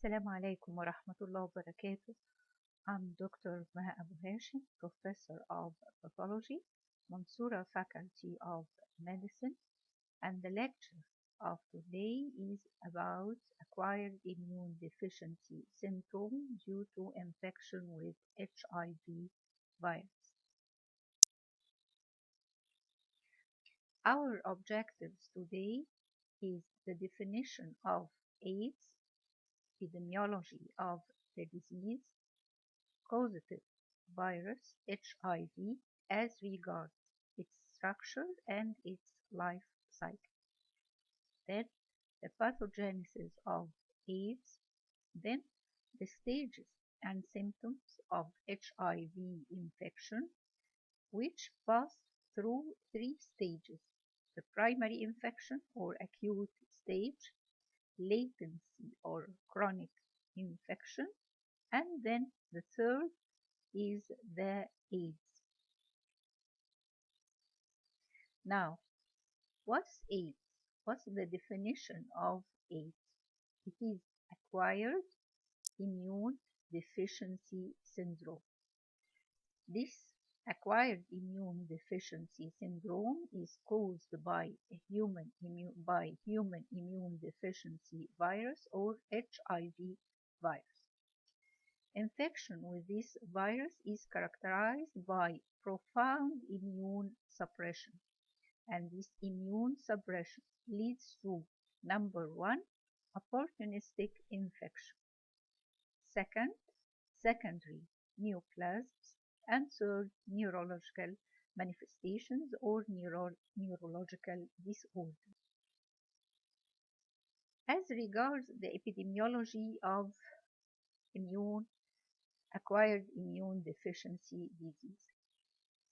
Assalamu alaikum wa rahmatullahi wa barakatuh. I'm Dr. Maha Abu Hashim, Professor of Pathology, Mansoura Faculty of Medicine, and the lecture of today is about acquired immune deficiency syndrome due to infection with HIV virus. Our objectives today is the definition of AIDS, epidemiology of the disease, causative virus HIV as regards its structure and its life cycle. Then the pathogenesis of AIDS, then the stages and symptoms of HIV infection, which pass through three stages: the primary infection or acute stage, latency or chronic infection, and then the third is the AIDS. Now, what's AIDS? What's the definition of AIDS? It is acquired immune deficiency syndrome. This acquired immune deficiency syndrome is caused by human immune deficiency virus or HIV virus. Infection with this virus is characterized by profound immune suppression, and this immune suppression leads to number one, opportunistic infection, second, secondary neoplasms, and third, neurological manifestations or neurological disorders. As regards the epidemiology of acquired immune deficiency disease,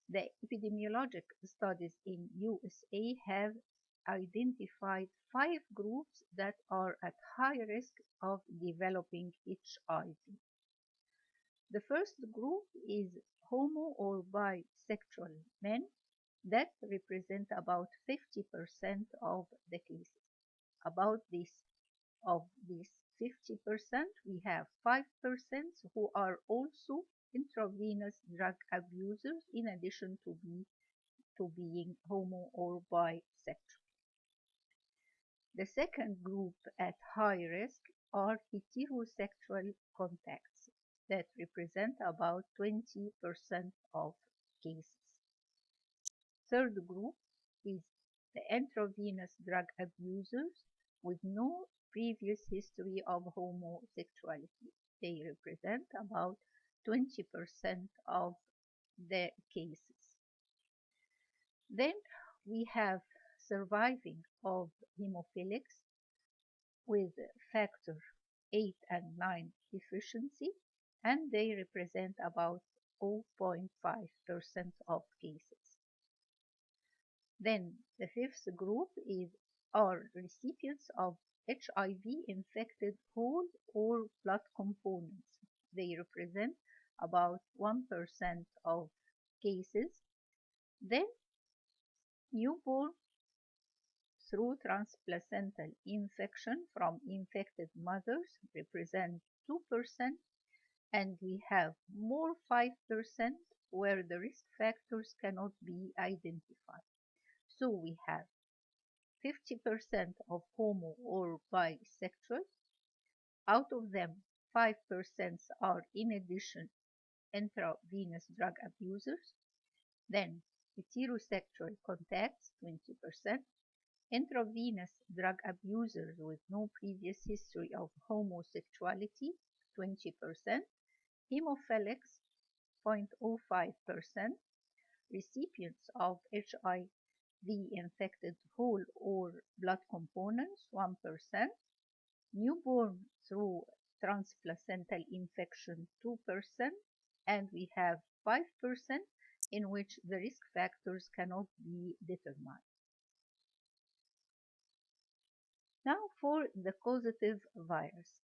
the epidemiologic studies in USA have identified 5 groups that are at high risk of developing HIV. The first group is homo or bisexual men that represent about 50% of the cases. Of this 50%, we have 5% who are also intravenous drug abusers in addition to being homo or bisexual. The second group at high risk are heterosexual contacts that represent about 20% of cases. Third group is the intravenous drug abusers with no previous history of homosexuality. They represent about 20% of the cases. Then we have surviving of hemophilics with factor 8 and 9 deficiency, and they represent about 0.5% of cases. Then the fifth group are recipients of HIV-infected whole or blood components. They represent about 1% of cases. Then newborn through transplacental infection from infected mothers represent 2%, and we have more 5% where the risk factors cannot be identified. So we have 50% of homo or bisexual. Out of them, 5% are in addition intravenous drug abusers. Then heterosexual contacts, 20%. Intravenous drug abusers with no previous history of homosexuality, 20%. Hemophilics, 0.05%. Recipients of HIV-infected whole or blood components, 1%. Newborn through transplacental infection, 2%. And we have 5% in which the risk factors cannot be determined. Now for the causative virus.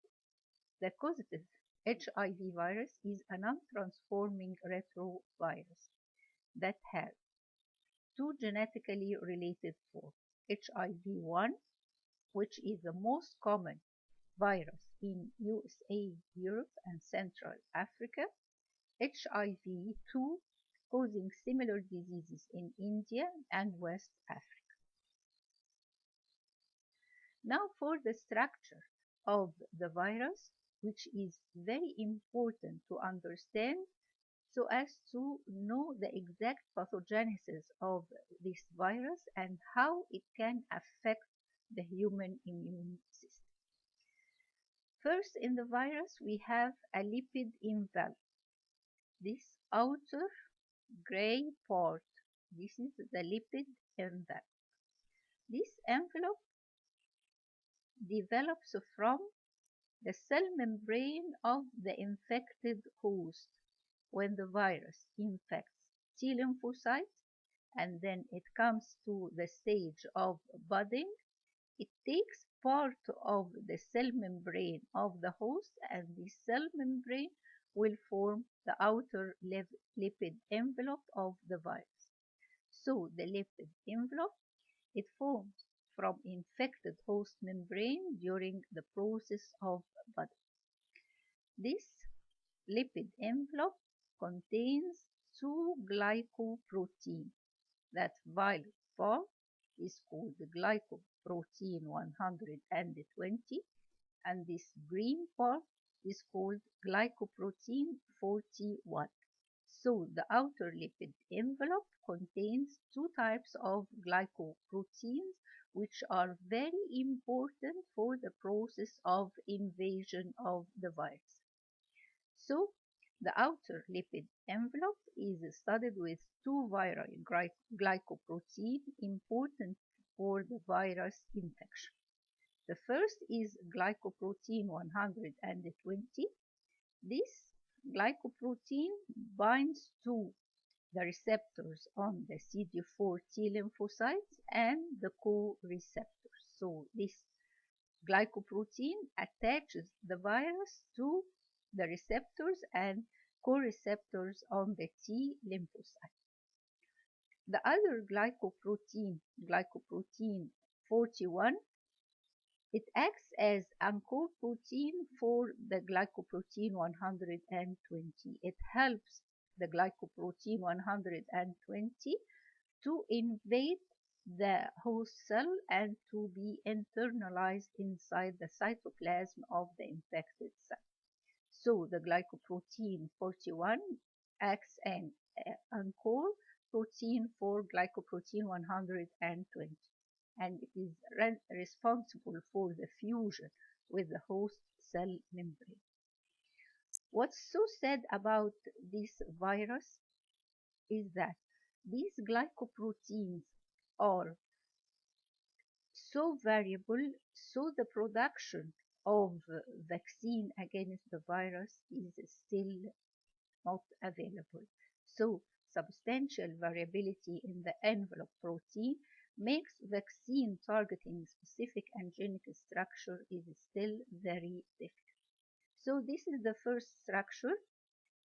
The causative HIV virus is a non-transforming retrovirus that has 2 genetically related forms: HIV-1, which is the most common virus in USA, Europe, and Central Africa, HIV-2 causing similar diseases in India and West Africa. Now for the structure of the virus, which is very important to understand so as to know the exact pathogenesis of this virus and how it can affect the human immune system. First, in the virus, we have a lipid envelope. This outer gray part, this is the lipid envelope. This envelope develops from the cell membrane of the infected host when the virus infects T lymphocytes, and then it comes to the stage of budding. It takes part of the cell membrane of the host, and this cell membrane will form the outer lipid envelope of the virus. So the lipid envelope, it forms from infected host membrane during the process of budding. This lipid envelope contains two glycoproteins. That violet part is called the glycoprotein 120, and this green part is called glycoprotein 41. So the outer lipid envelope contains two types of glycoproteins which are very important for the process of invasion of the virus. So the outer lipid envelope is studied with two viral glycoproteins important for the virus infection. The first is glycoprotein 120. This glycoprotein binds to the receptors on the CD4 T lymphocytes and the co-receptors. So this glycoprotein attaches the virus to the receptors and co-receptors on the T lymphocyte. The other glycoprotein 41, it acts as anchor protein for the glycoprotein 120. It helps the glycoprotein 120 to invade the host cell and to be internalized inside the cytoplasm of the infected cell. So the glycoprotein 41 acts as an anchor protein for glycoprotein 120, and it is responsible for the fusion with the host cell membrane. What's so sad about this virus is that these glycoproteins are so variable, so the production of vaccine against the virus is still not available. So substantial variability in the envelope protein makes vaccine targeting specific antigenic structure is still very difficult. So this is the first structure,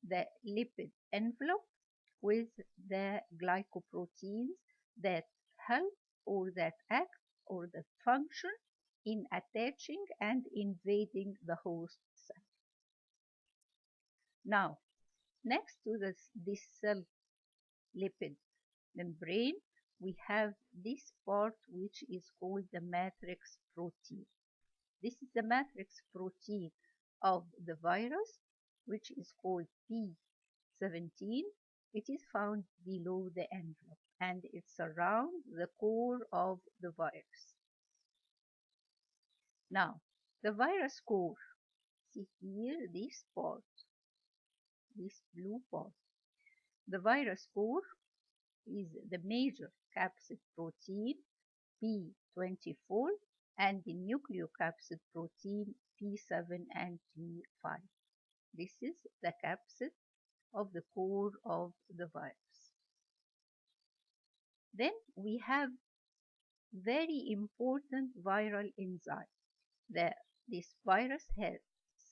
the lipid envelope with the glycoproteins that help or that act or that function in attaching and invading the host cell. Now, next to this cell lipid membrane, we have this part which is called the matrix protein. This is the matrix protein of the virus, which is called P17. It is found below the envelope and it surrounds the core of the virus. Now, the virus core, see here this part, this blue part. The virus core is the major capsid protein P24 and the nucleocapsid protein P7 and P5. This is the capsid of the core of the virus. Then we have very important viral enzymes. This virus has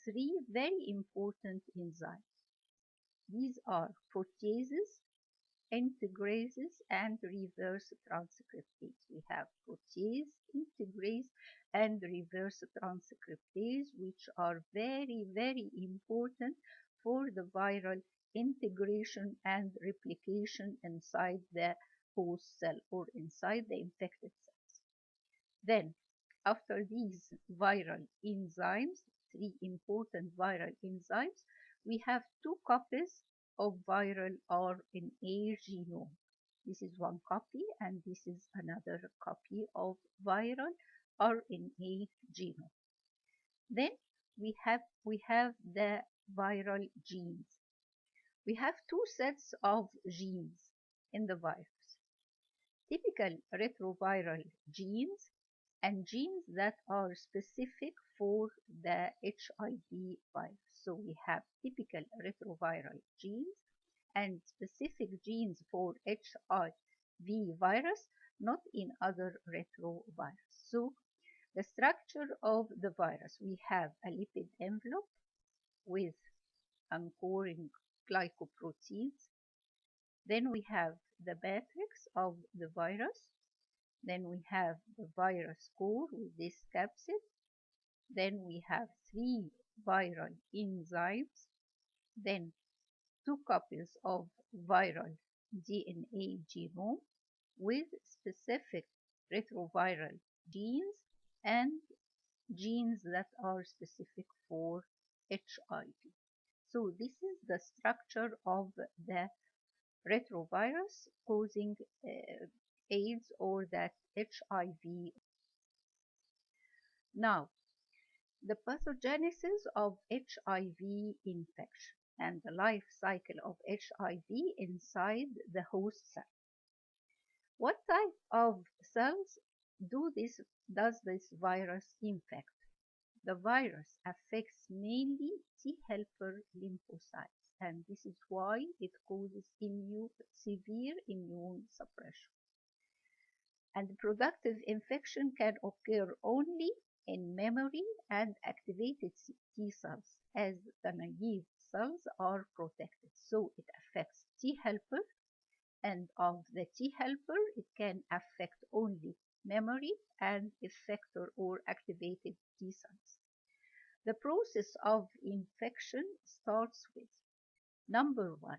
three very important enzymes. These are proteases, integrases and reverse transcriptase. We have protease, integrase, and reverse transcriptase, which are very, very important for the viral integration and replication inside the host cell or inside the infected cells. Then, after these viral enzymes, three important viral enzymes, we have two copies of viral RNA genome. This is one copy, and this is another copy of viral RNA genome. Then we have the viral genes. We have two sets of genes in the virus: typical retroviral genes and genes that are specific for the HIV virus. So we have typical retroviral genes and specific genes for HIV virus, not in other retrovirus. So the structure of the virus, we have a lipid envelope with anchoring glycoproteins. Then we have the matrix of the virus. Then we have the virus core with this capsid. Then we have three viral enzymes. Then two copies of viral DNA genome with specific retroviral genes and genes that are specific for HIV. So this is the structure of the retrovirus causing AIDS or that HIV. Now, the pathogenesis of HIV infection and the life cycle of HIV inside the host cell. What type of cells does this virus infect? The virus affects mainly T helper lymphocytes, and this is why it causes severe immune suppression. And productive infection can occur only in memory and activated T cells, as the naive cells are protected. So it affects T helper, and of the T helper, it can affect only memory and effector or activated T cells. The process of infection starts with number 1,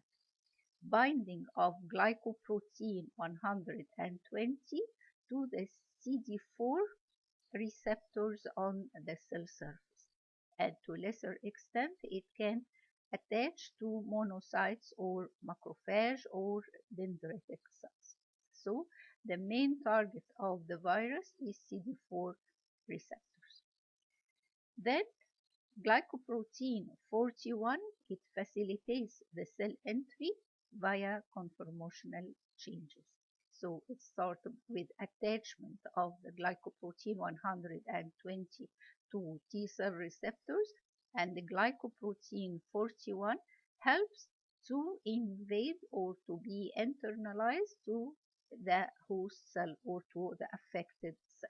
binding of glycoprotein 120 to the CD4 receptors on the cell surface, and to a lesser extent it can attach to monocytes or macrophage or dendritic cells. So the main target of the virus is CD4 receptors. Then glycoprotein 41, it facilitates the cell entry via conformational changes. So it starts with attachment of the glycoprotein 120 to T cell receptors, and the glycoprotein 41 helps to invade or to be internalized to the host cell or to the affected cell.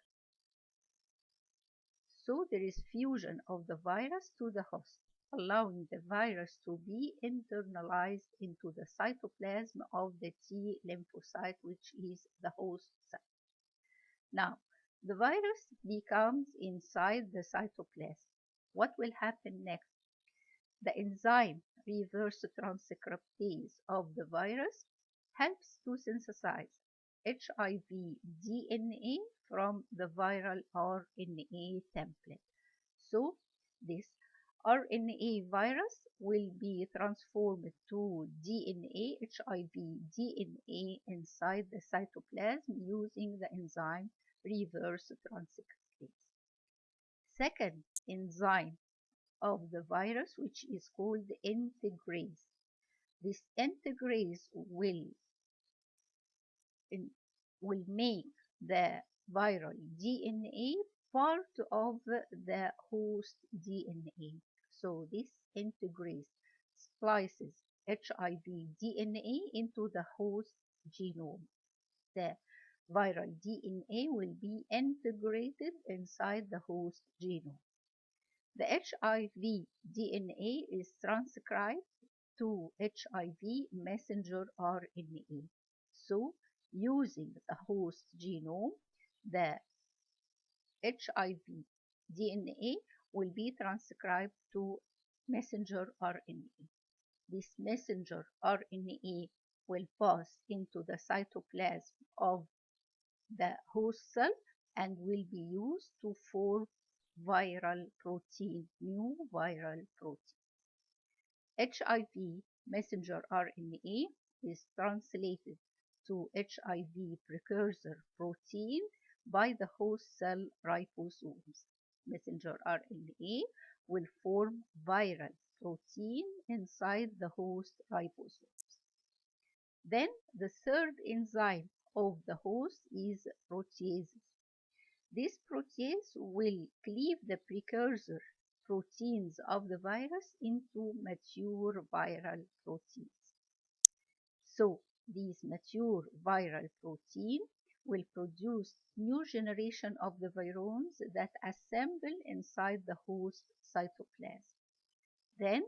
So there is fusion of the virus to the host, allowing the virus to be internalized into the cytoplasm of the T lymphocyte, which is the host cell. Now, the virus becomes inside the cytoplasm. What will happen next? The enzyme reverse transcriptase of the virus helps to synthesize HIV DNA from the viral RNA template. So this RNA virus will be transformed to DNA, HIV DNA inside the cytoplasm using the enzyme reverse transcriptase. Second enzyme of the virus, which is called integrase. This integrase will make the viral DNA part of the host DNA. So this integrase splices HIV DNA into the host genome. The viral DNA will be integrated inside the host genome. The HIV DNA is transcribed to HIV messenger RNA. So, using the host genome, the HIV DNA will be transcribed to messenger RNA. This messenger RNA will pass into the cytoplasm of the host cell and will be used to form viral protein, new viral protein. HIV messenger RNA is translated to HIV precursor protein by the host cell ribosomes. Messenger RNA will form viral protein inside the host ribosomes. Then the third enzyme of the host is proteases. This protease will cleave the precursor proteins of the virus into mature viral proteins. So these mature viral protein will produce new generation of the virons that assemble inside the host cytoplasm. Then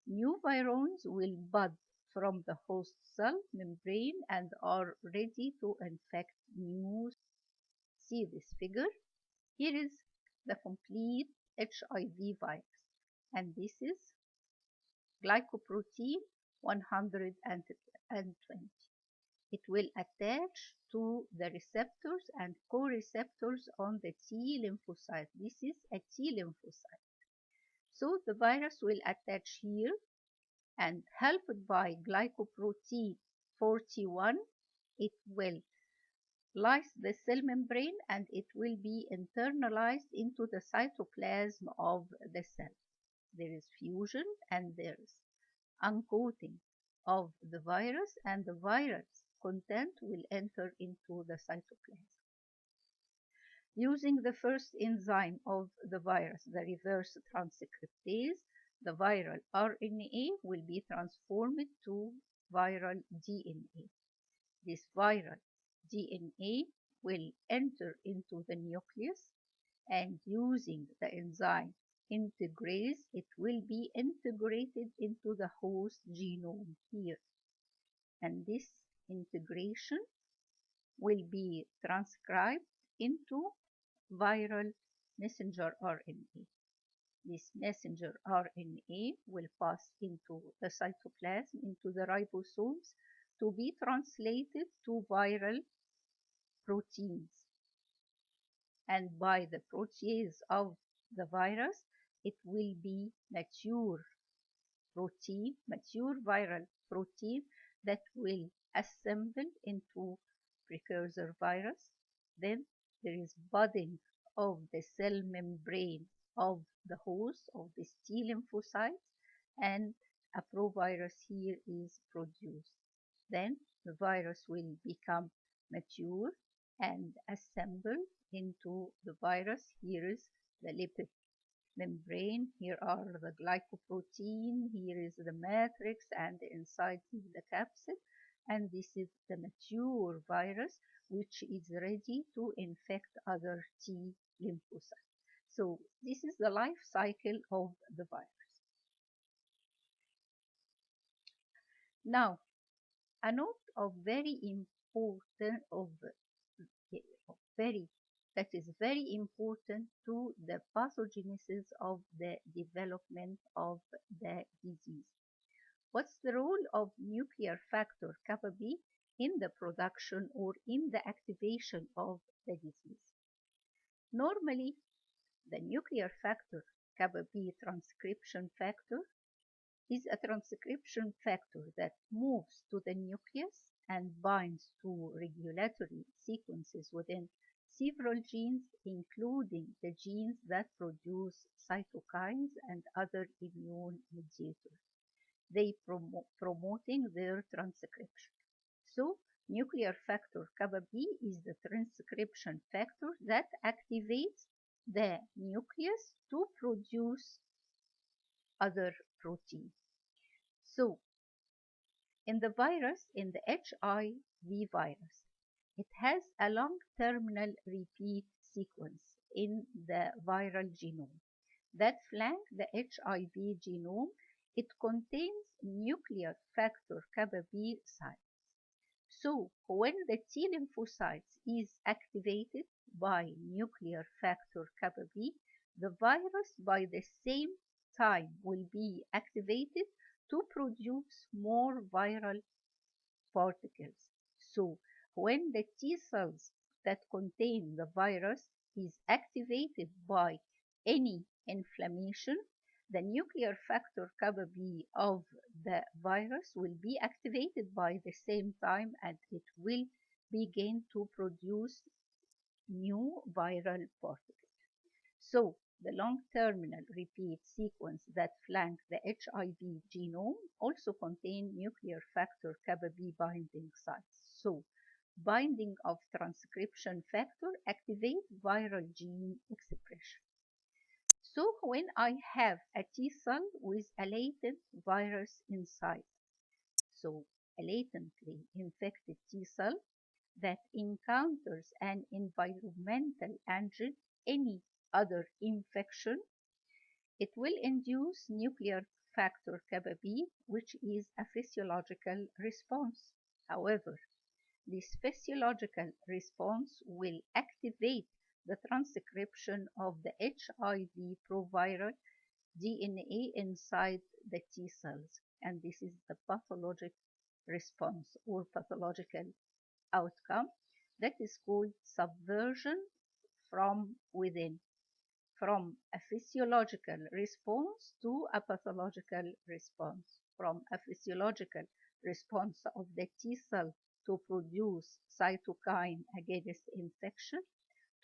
new virons will bud from the host cell membrane and are ready to infect new. See this figure? Here is the complete HIV virus, and this is glycoprotein 120. It will attach to the receptors and co-receptors on the T lymphocyte. This is a T lymphocyte. So the virus will attach here, and helped by glycoprotein 41, it will lyse the cell membrane and it will be internalized into the cytoplasm of the cell. There is fusion and there is uncoating of the virus, and the virus content will enter into the cytoplasm. Using the first enzyme of the virus, the reverse transcriptase, the viral RNA will be transformed to viral DNA. This viral DNA will enter into the nucleus, and using the enzyme integrase, it will be integrated into the host genome here. And this integration will be transcribed into viral messenger RNA. This messenger RNA will pass into the cytoplasm, into the ribosomes, to be translated to viral proteins. And by the protease of the virus, it will be mature protein, mature viral protein that will assemble into precursor virus. Then there is budding of the cell membrane of the host of this T lymphocytes, and a provirus here is produced. Then the virus will become mature and assemble into the virus. Here is the lipid membrane, here are the glycoprotein, here is the matrix, and inside is the capsid, and this is the mature virus which is ready to infect other T lymphocytes. So this is the life cycle of the virus. Now, a note of very important that is very important to the pathogenesis of the development of the disease. What's the role of nuclear factor Kappa B in the production or in the activation of the disease? Normally, the nuclear factor Kappa B transcription factor is a transcription factor that moves to the nucleus and binds to regulatory sequences within several genes, including the genes that produce cytokines and other immune mediators. They promoting their transcription. So nuclear factor Kappa B is the transcription factor that activates the nucleus to produce other proteins. So in the virus, in the HIV virus, it has a long terminal repeat sequence in the viral genome that flank the HIV genome It contains nuclear factor Kappa B sites. So when the T lymphocytes is activated by nuclear factor Kappa B, the virus by the same time will be activated to produce more viral particles. So when the T cells that contain the virus is activated by any inflammation, the nuclear factor Kappa B of the virus will be activated by the same time, and it will begin to produce new viral particles. So the long terminal repeat sequence that flank the HIV genome also contain nuclear factor Kappa B binding sites. So binding of transcription factor activate viral gene expression. So when I have a T cell with a latent virus inside, so a latently infected T cell that encounters an environmental agent, any other infection, it will induce nuclear factor Kappa B, which is a physiological response. However, this physiological response will activate the transcription of the HIV proviral DNA inside the T cells, and this is the pathologic response or pathological outcome that is called subversion from within, from a physiological response to a pathological response, from a physiological response of the T cell to produce cytokine against infection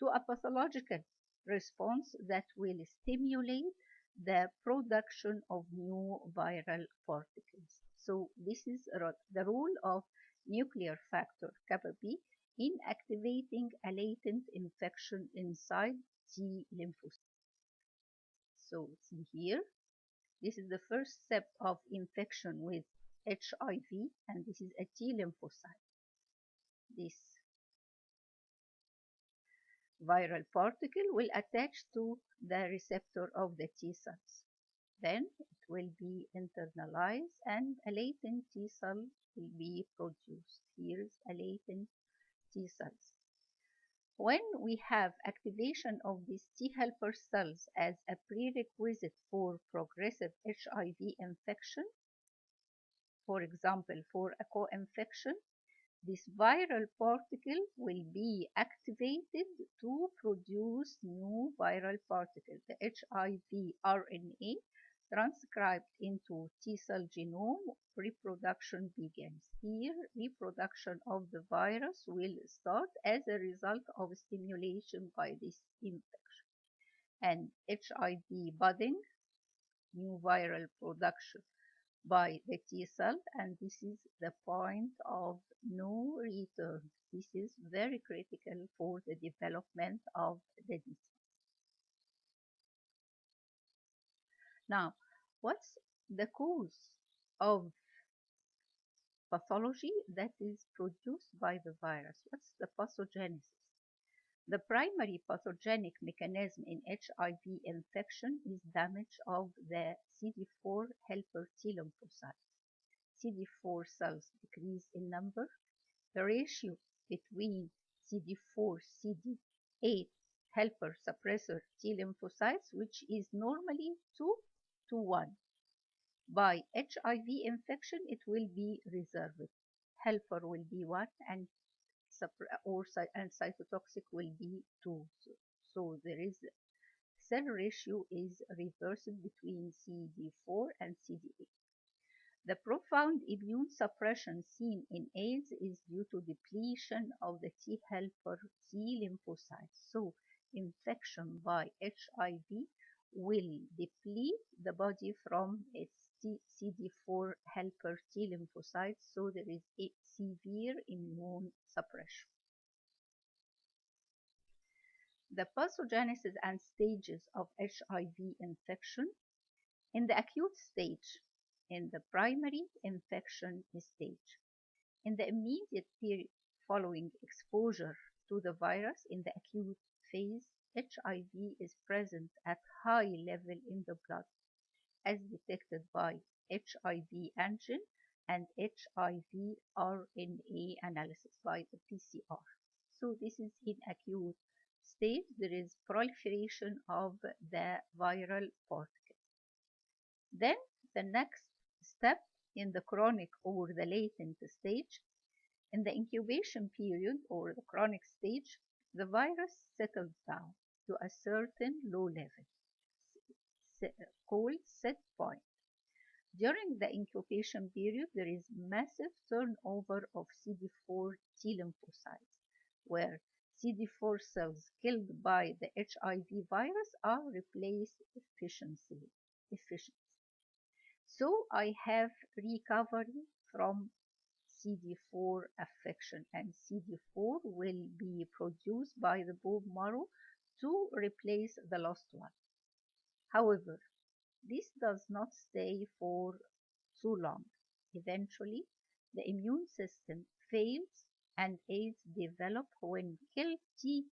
to a pathological response that will stimulate the production of new viral particles. So this is the role of nuclear factor Kappa B in activating a latent infection inside T lymphocytes. So see here, this is the first step of infection with HIV, and this is a T lymphocyte. This viral particle will attach to the receptor of the T cells. Then it will be internalized and a latent T cell will be produced. Here is a latent T cells. When we have activation of these T helper cells as a prerequisite for progressive HIV infection, for example, for a co-infection, this viral particle will be activated to produce new viral particles. The HIV RNA transcribed into T cell genome, reproduction begins. Here, reproduction of the virus will start as a result of stimulation by this infection. And HIV budding, new viral production by the T cell, and this is the point of no return. This is very critical for the development of the disease. Now, what's the cause of pathology that is produced by the virus? What's the pathogenesis? The primary pathogenic mechanism in HIV infection is damage of the CD4 helper T lymphocytes. CD4 cells decrease in number. The ratio between CD4 CD8 helper suppressor T lymphocytes, which is normally 2 to 1. By HIV infection, it will be reserved. Helper will be 1 and cytotoxic will be 2. So there is cell ratio is reversed between CD4 and CD8. The profound immune suppression seen in AIDS is due to depletion of the T helper T lymphocytes. So infection by HIV will deplete the body from its CD4 helper T lymphocytes, so there is a severe immune suppression. The pathogenesis and stages of HIV infection. In the acute stage, in the primary infection stage, in the immediate period following exposure to the virus in the acute phase, HIV is present at high level in the blood as detected by HIV antigen and HIV RNA analysis by the PCR. So this is in acute stage. There is proliferation of the viral particle. Then the next step in the chronic or the latent stage, in the incubation period or the chronic stage, the virus settles down to a certain low level called set point. During the incubation period, there is massive turnover of CD4 T lymphocytes, where CD4 cells killed by the HIV virus are replaced efficiently. So I have recovery from CD4 affection, and CD4 will be produced by the bone marrow to replace the lost one. However, this does not stay for too long. Eventually, the immune system fails and AIDS develop when killed T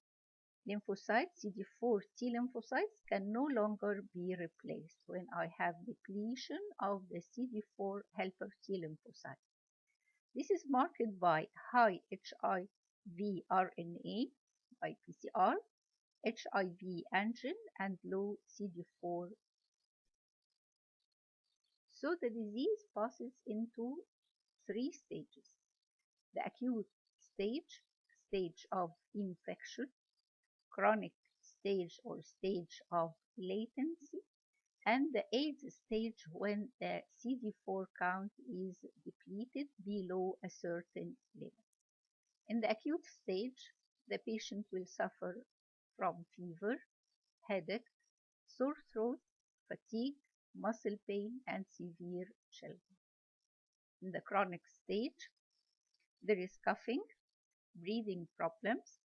lymphocytes, CD4 T lymphocytes, can no longer be replaced when I have depletion of the CD4 helper T lymphocyte. This is marked by high HIV RNA by PCR, HIV antigen, and low CD4. So the disease passes into three stages. The acute stage of infection, chronic stage of latency, and the AIDS stage when the CD4 count is depleted below a certain level. In the acute stage, the patient will suffer from fever, headache, sore throat, fatigue, muscle pain, and severe chills. In the chronic stage, there is coughing, breathing problems,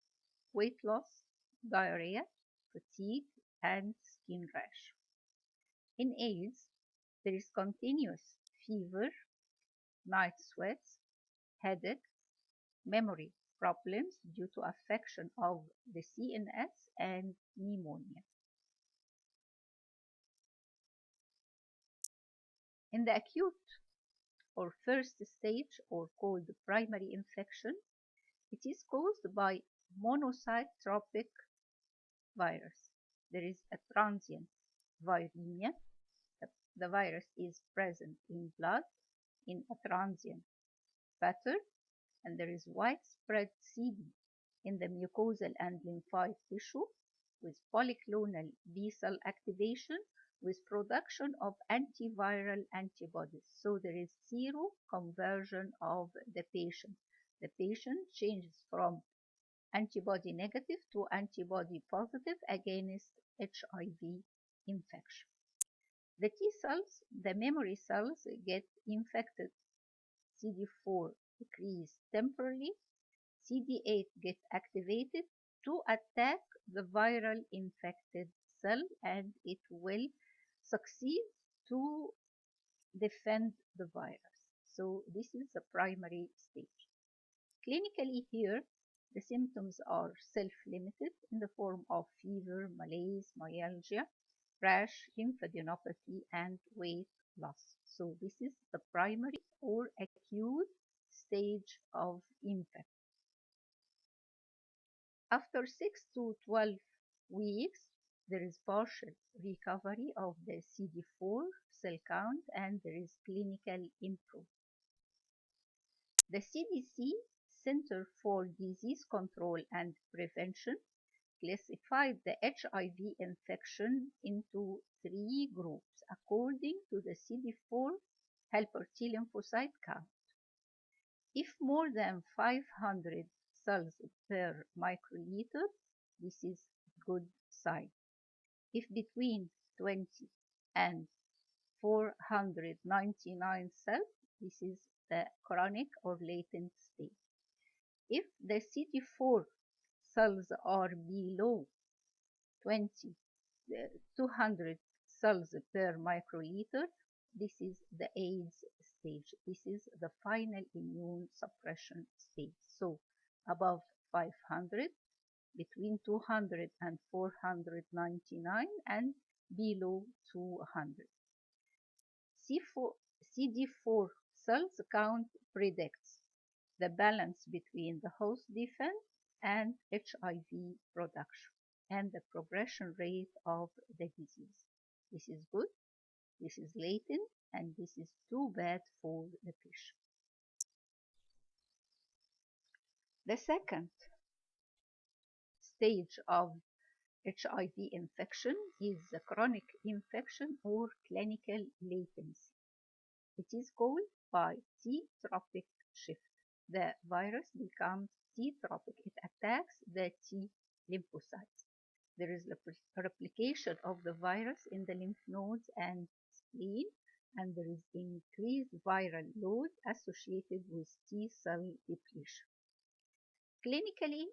weight loss, diarrhea, fatigue, and skin rash. In AIDS, there is continuous fever, night sweats, headache, memory problems due to affection of the CNS, and pneumonia. In the acute or first stage, or called primary infection, it is caused by monocytotropic virus. There is a transient viremia. The virus is present in blood in a transient pattern, and there is widespread seeding in the mucosal and lymphoid tissue with polyclonal B cell activation with production of antiviral antibodies. So there is zero conversion of the patient. The patient changes from antibody negative to antibody positive against HIV infection. The T cells, the memory cells, get infected. CD4 decrease temporarily. CD8 get activated to attack the viral infected cell, and it will succeed to defend the virus. So this is the primary stage. Clinically here, the symptoms are self-limited in the form of fever, malaise, myalgia, rash, lymphadenopathy, and weight loss. So this is the primary or acute stage of infection. After 6 to 12 weeks, there is partial recovery of the CD4 cell count, and there is clinical improvement. The CDC, Center for Disease Control and Prevention, classified the HIV infection into 3 groups according to the CD4 helper T lymphocyte count. If more than 500 cells per microliter, this is good sign. If between 20 and 499 cells, this is the chronic or latent stage. If the CD4 cells are below 200 cells per microliter, this is the AIDS stage. This is the final immune suppression stage. So above 500, between 200 and 499, and below 200. CD4 cells count predicts the balance between the host defense and HIV production and the progression rate of the disease. This is good, this is latent, and this is too bad for the patient. The second stage of HIV infection is the chronic infection or clinical latency. It is caused by T-tropic shift. The virus becomes T-tropic. It attacks the T lymphocytes. There is a replication of the virus in the lymph nodes and spleen, and there is increased viral load associated with T cell depletion. Clinically,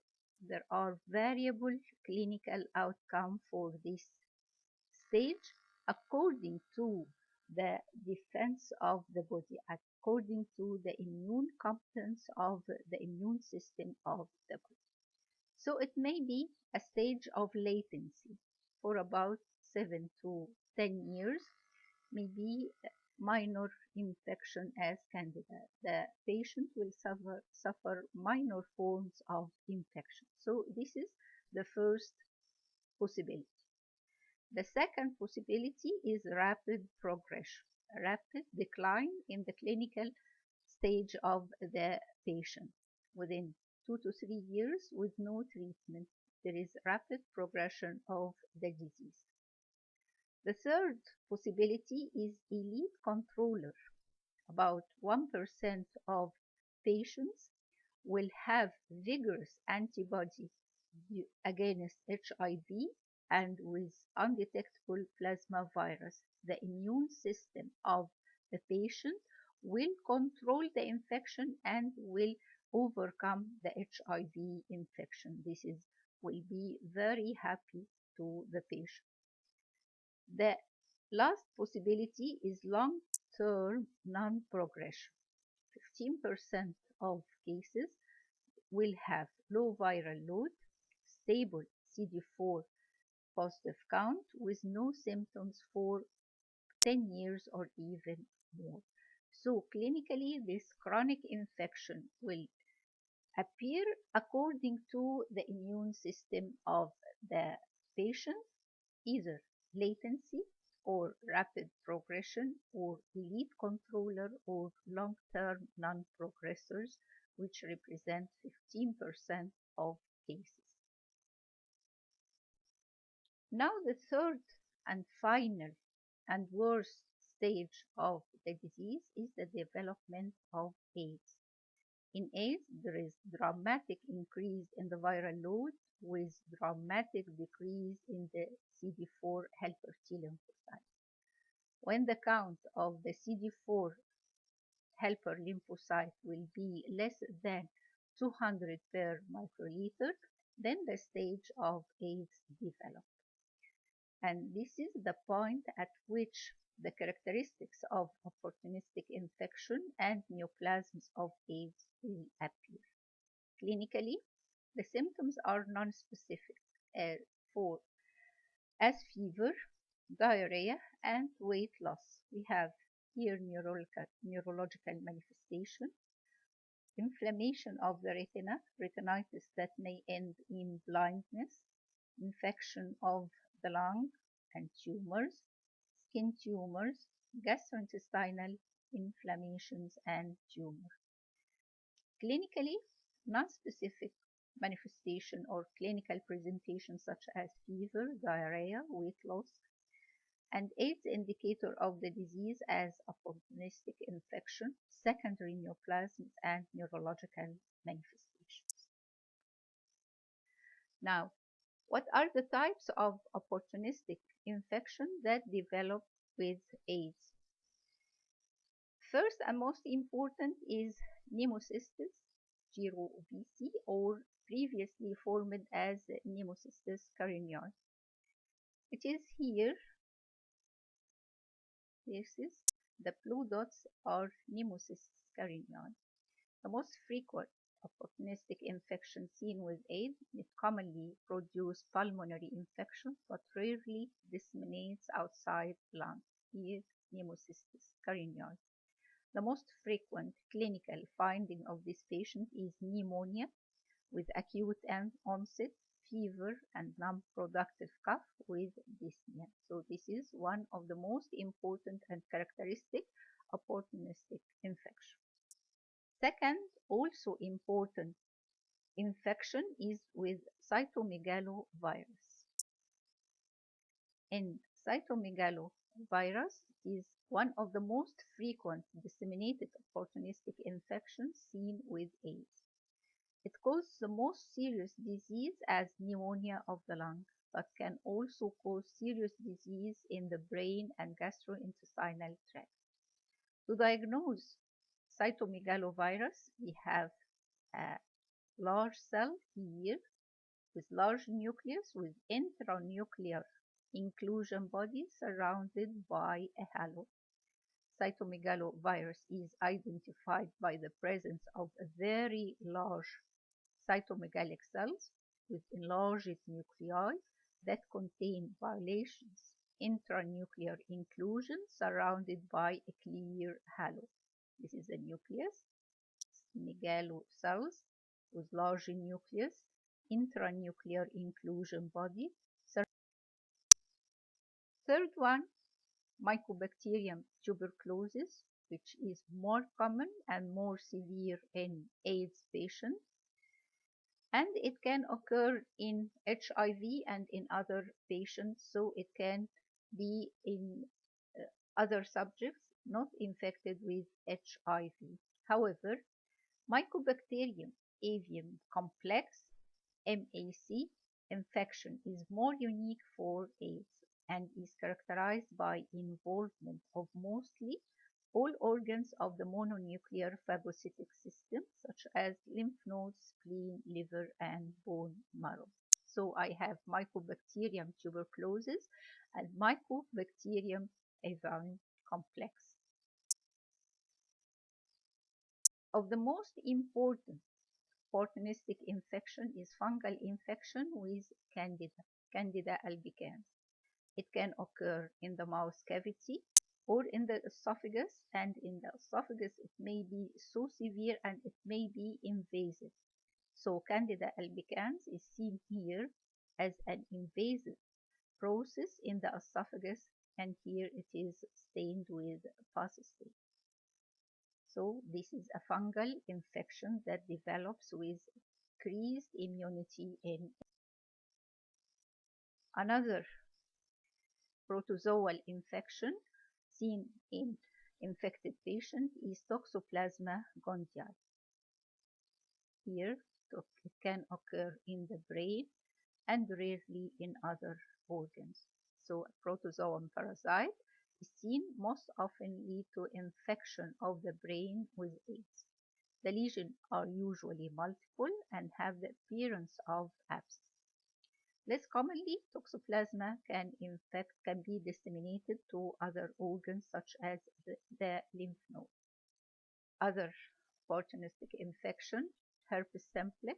there are variable clinical outcomes for this stage according to the defense of the body, according to the immune competence of the immune system of the body. So it may be a stage of latency for about 7 to 10 years, maybe minor infection as Candida. The patient will suffer minor forms of infection. So this is the first possibility. The second possibility is rapid progression, rapid decline in the clinical stage of the patient. Within 2 to 3 years with no treatment, there is rapid progression of the disease. The third possibility is elite controller. About 1% of patients will have vigorous antibody against HIV and with undetectable plasma virus. The immune system of the patient will control the infection and will overcome the HIV infection. This will be very happy to the patient. The last possibility is long-term non-progression. 15% of cases will have low viral load, stable CD4 positive count with no symptoms for 10 years or even more. So clinically, this chronic infection will appear according to the immune system of the patient, either latency or rapid progression or elite controller or long-term non-progressors, which represent 15% of cases. Now the third and final and worst stage of the disease is the development of AIDS. In AIDS, there is dramatic increase in the viral load with dramatic decrease in the CD4 helper T lymphocytes. When the count of the CD4 helper lymphocyte will be less than 200 per microliter, then the stage of AIDS develops. And this is the point at which the characteristics of opportunistic infection and neoplasms of AIDS will appear. Clinically, the symptoms are nonspecific as fever, diarrhea, and weight loss. We have here neurological manifestation, inflammation of the retina, retinitis that may end in blindness, infection of the lung and tumors, skin tumors, gastrointestinal inflammations, and tumor. Clinically, nonspecific manifestation or clinical presentation such as fever, diarrhea, weight loss, and AIDS indicator of the disease as opportunistic infection, secondary neoplasms, and neurological manifestations. Now, what are the types of opportunistic infection that develop with AIDS? First and most important is Pneumocystis jirovecii, or previously formed as Pneumocystis carinii. It is here. This is the blue dots are Pneumocystis carinii. The most frequent opportunistic infection seen with AIDS, it commonly produces pulmonary infection but rarely disseminates outside lungs. Here, Pneumocystis carinii. The most frequent clinical finding of this patient is pneumonia with acute onset, fever, and non-productive cough with dyspnea. So this is one of the most important and characteristic opportunistic infection. Second, also important infection is with cytomegalovirus. In cytomegalovirus is one of the most frequent disseminated opportunistic infections seen with AIDS. It causes the most serious disease as pneumonia of the lung, but can also cause serious disease in the brain and gastrointestinal tract. To diagnose cytomegalovirus, we have a large cell here with large nucleus with intranuclear inclusion body surrounded by a halo. Cytomegalovirus is identified by the presence of a very large cytomegalic cells with enlarged nuclei that contain violations, intranuclear inclusion surrounded by a clear halo. This is the nucleus, megalo cells with large nucleus, intranuclear inclusion body. Third one, Mycobacterium tuberculosis, which is more common and more severe in AIDS patients. And it can occur in HIV and in other patients, so it can be in other subjects not infected with HIV. However, Mycobacterium avium complex MAC infection is more unique for AIDS and is characterized by involvement of mostly all organs of the mononuclear phagocytic system, such as lymph nodes, spleen, liver, and bone marrow. So I have Mycobacterium tuberculosis and Mycobacterium avium complex. Of the most important opportunistic infection is fungal infection with Candida, Candida albicans. It can occur in the mouth cavity or in the esophagus, and in the esophagus it may be so severe and it may be invasive. So Candida albicans is seen here as an invasive process in the esophagus, and here it is stained with pus stain. So this is a fungal infection that develops with increased immunity in another protozoal infection seen in infected patients is Toxoplasma gondii. Here, it can occur in the brain and rarely in other organs. So a protozoan parasite is seen most often lead to infection of the brain with AIDS. The lesions are usually multiple and have the appearance of abscess. Less commonly, Toxoplasma can be disseminated to other organs such as the lymph node. Other opportunistic infection, herpes simplex,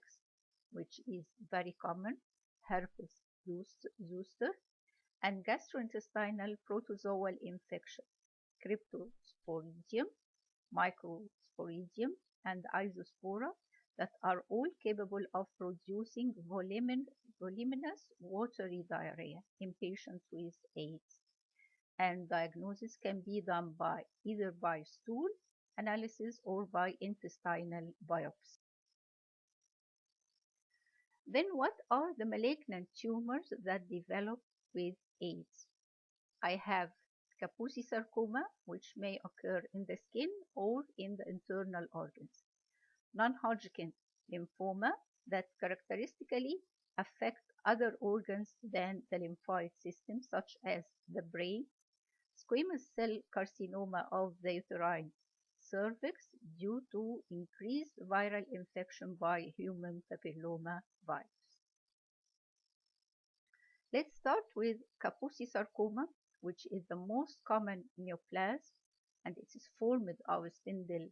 which is very common, herpes zoster, and gastrointestinal protozoal infection, Cryptosporidium, Microsporidium, and Isospora, that are all capable of producing voluminous watery diarrhea in patients with AIDS. And diagnosis can be done by either by stool analysis or by intestinal biopsy. Then what are the malignant tumors that develop with AIDS? I have Kaposisarcoma, which may occur in the skin or in the internal organs. Nonhodgkin lymphoma that characteristically affect other organs than the lymphoid system, such as the brain. Squamous cell carcinoma of the uterine cervix due to increased viral infection by human papilloma virus. Let's start with Kaposisarcoma, which is the most common neoplasm, and it is formed of spindle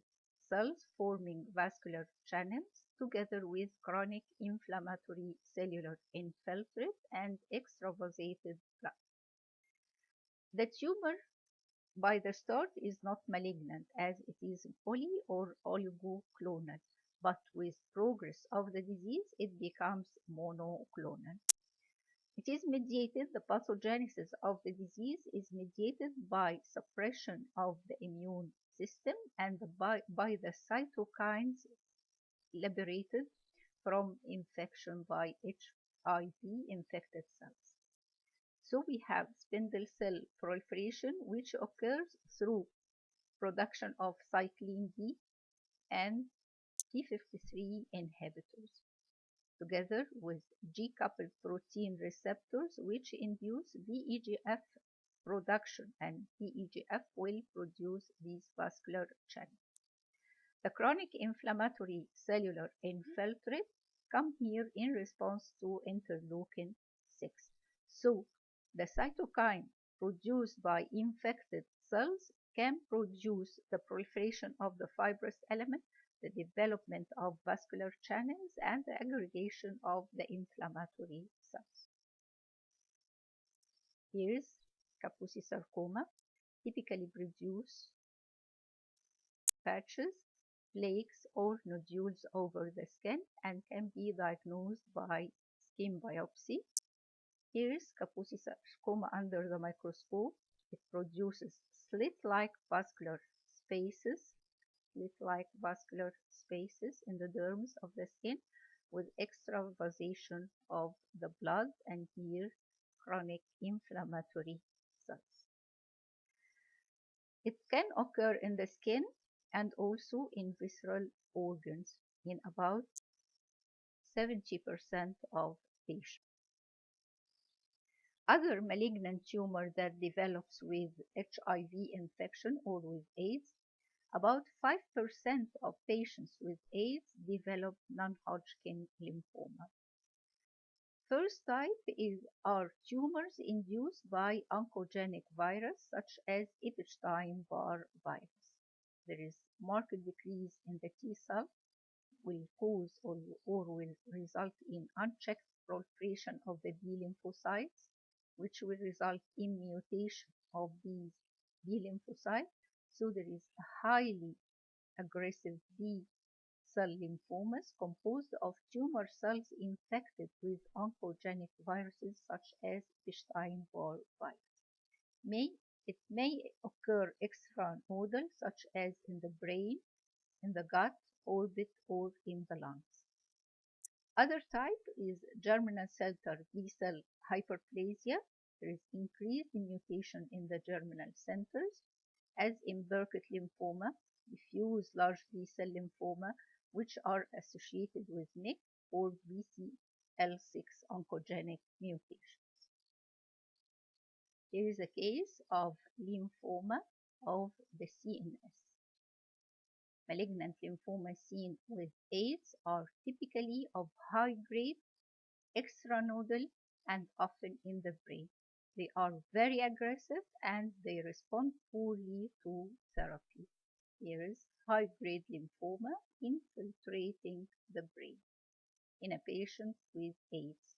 cells forming vascular channels together with chronic inflammatory cellular infiltrate and extravasated blood. The tumor by the start is not malignant as it is poly or oligoclonal, but with progress of the disease it becomes monoclonal. It is mediated, the pathogenesis of the disease is mediated by suppression of the immune system and by the cytokines liberated from infection by HIV infected cells. So we have spindle cell proliferation, which occurs through production of cyclin D and p53 inhibitors, together with G-coupled protein receptors, which induce VEGF production, and VEGF will produce these vascular channels. The chronic inflammatory cellular infiltrate come here in response to interleukin 6. So the cytokine produced by infected cells can produce the proliferation of the fibrous element, the development of vascular channels, and the aggregation of the inflammatory cells. Here is Kaposisarcoma, typically produce patches, flakes, or nodules over the skin and can be diagnosed by skin biopsy. Here is Kaposisarcoma under the microscope. It produces slit-like vascular spaces in the dermis of the skin with extravasation of the blood, and here chronic inflammatory cells. It can occur in the skin and also in visceral organs in about 70% of patients. Other malignant tumor that develops with HIV infection or with AIDS, about 5% of patients with AIDS develop non-Hodgkin lymphoma. First type are tumors induced by oncogenic virus such as Epstein-Barr virus. There is marked decrease in the T cell, will cause or will result in unchecked proliferation of the B lymphocytes, which will result in mutation of these B lymphocytes. So there is a highly aggressive B cell lymphomas composed of tumor cells infected with oncogenic viruses such as Epstein-Barr virus. It may occur extranodal, such as in the brain, in the gut, orbit, or in the lungs. Other type is germinal cell B cell hyperplasia. There is increased mutation in the germinal centers, as in Burkitt lymphoma, diffuse large B cell lymphoma, which are associated with MYC or BCL6 oncogenic mutations. Here is a case of lymphoma of the CNS. Malignant lymphoma seen with AIDS are typically of high grade, extranodal, and often in the brain. They are very aggressive and they respond poorly to therapy. Here is high-grade lymphoma infiltrating the brain in a patient with AIDS.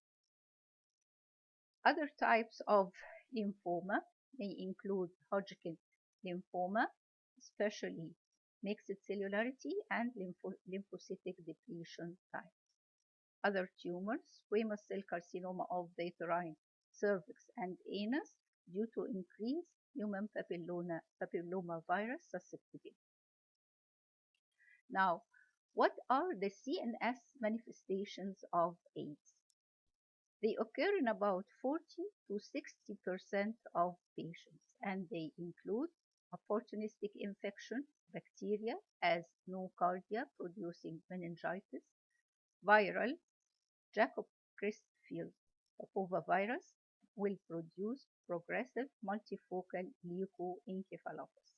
Other types of lymphoma may include Hodgkin lymphoma, especially mixed cellularity and lymphocytic depletion types. Other tumors, squamous cell carcinoma of the uterine cervix and anus due to increased human papillomavirus susceptibility. Now, what are the CNS manifestations of AIDS? They occur in about 40 to 60% of patients, and they include opportunistic infection, bacteria as nocardia producing meningitis, viral Jacob-Christfield papovavirus will produce progressive multifocal leukoencephalopathy.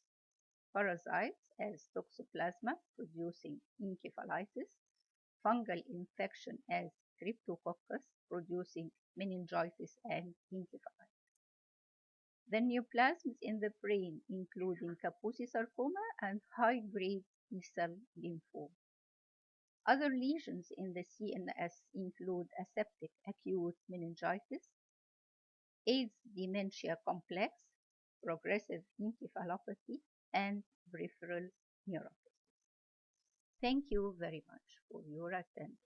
Parasites as Toxoplasma producing encephalitis, fungal infection as Cryptococcus producing meningitis and encephalitis. The neoplasms in the brain including Kaposisarcoma and high-grade B-cell lymphoma. Other lesions in the CNS include aseptic acute meningitis, AIDS dementia complex, progressive encephalopathy, and peripheral neuropathy. Thank you very much for your attention.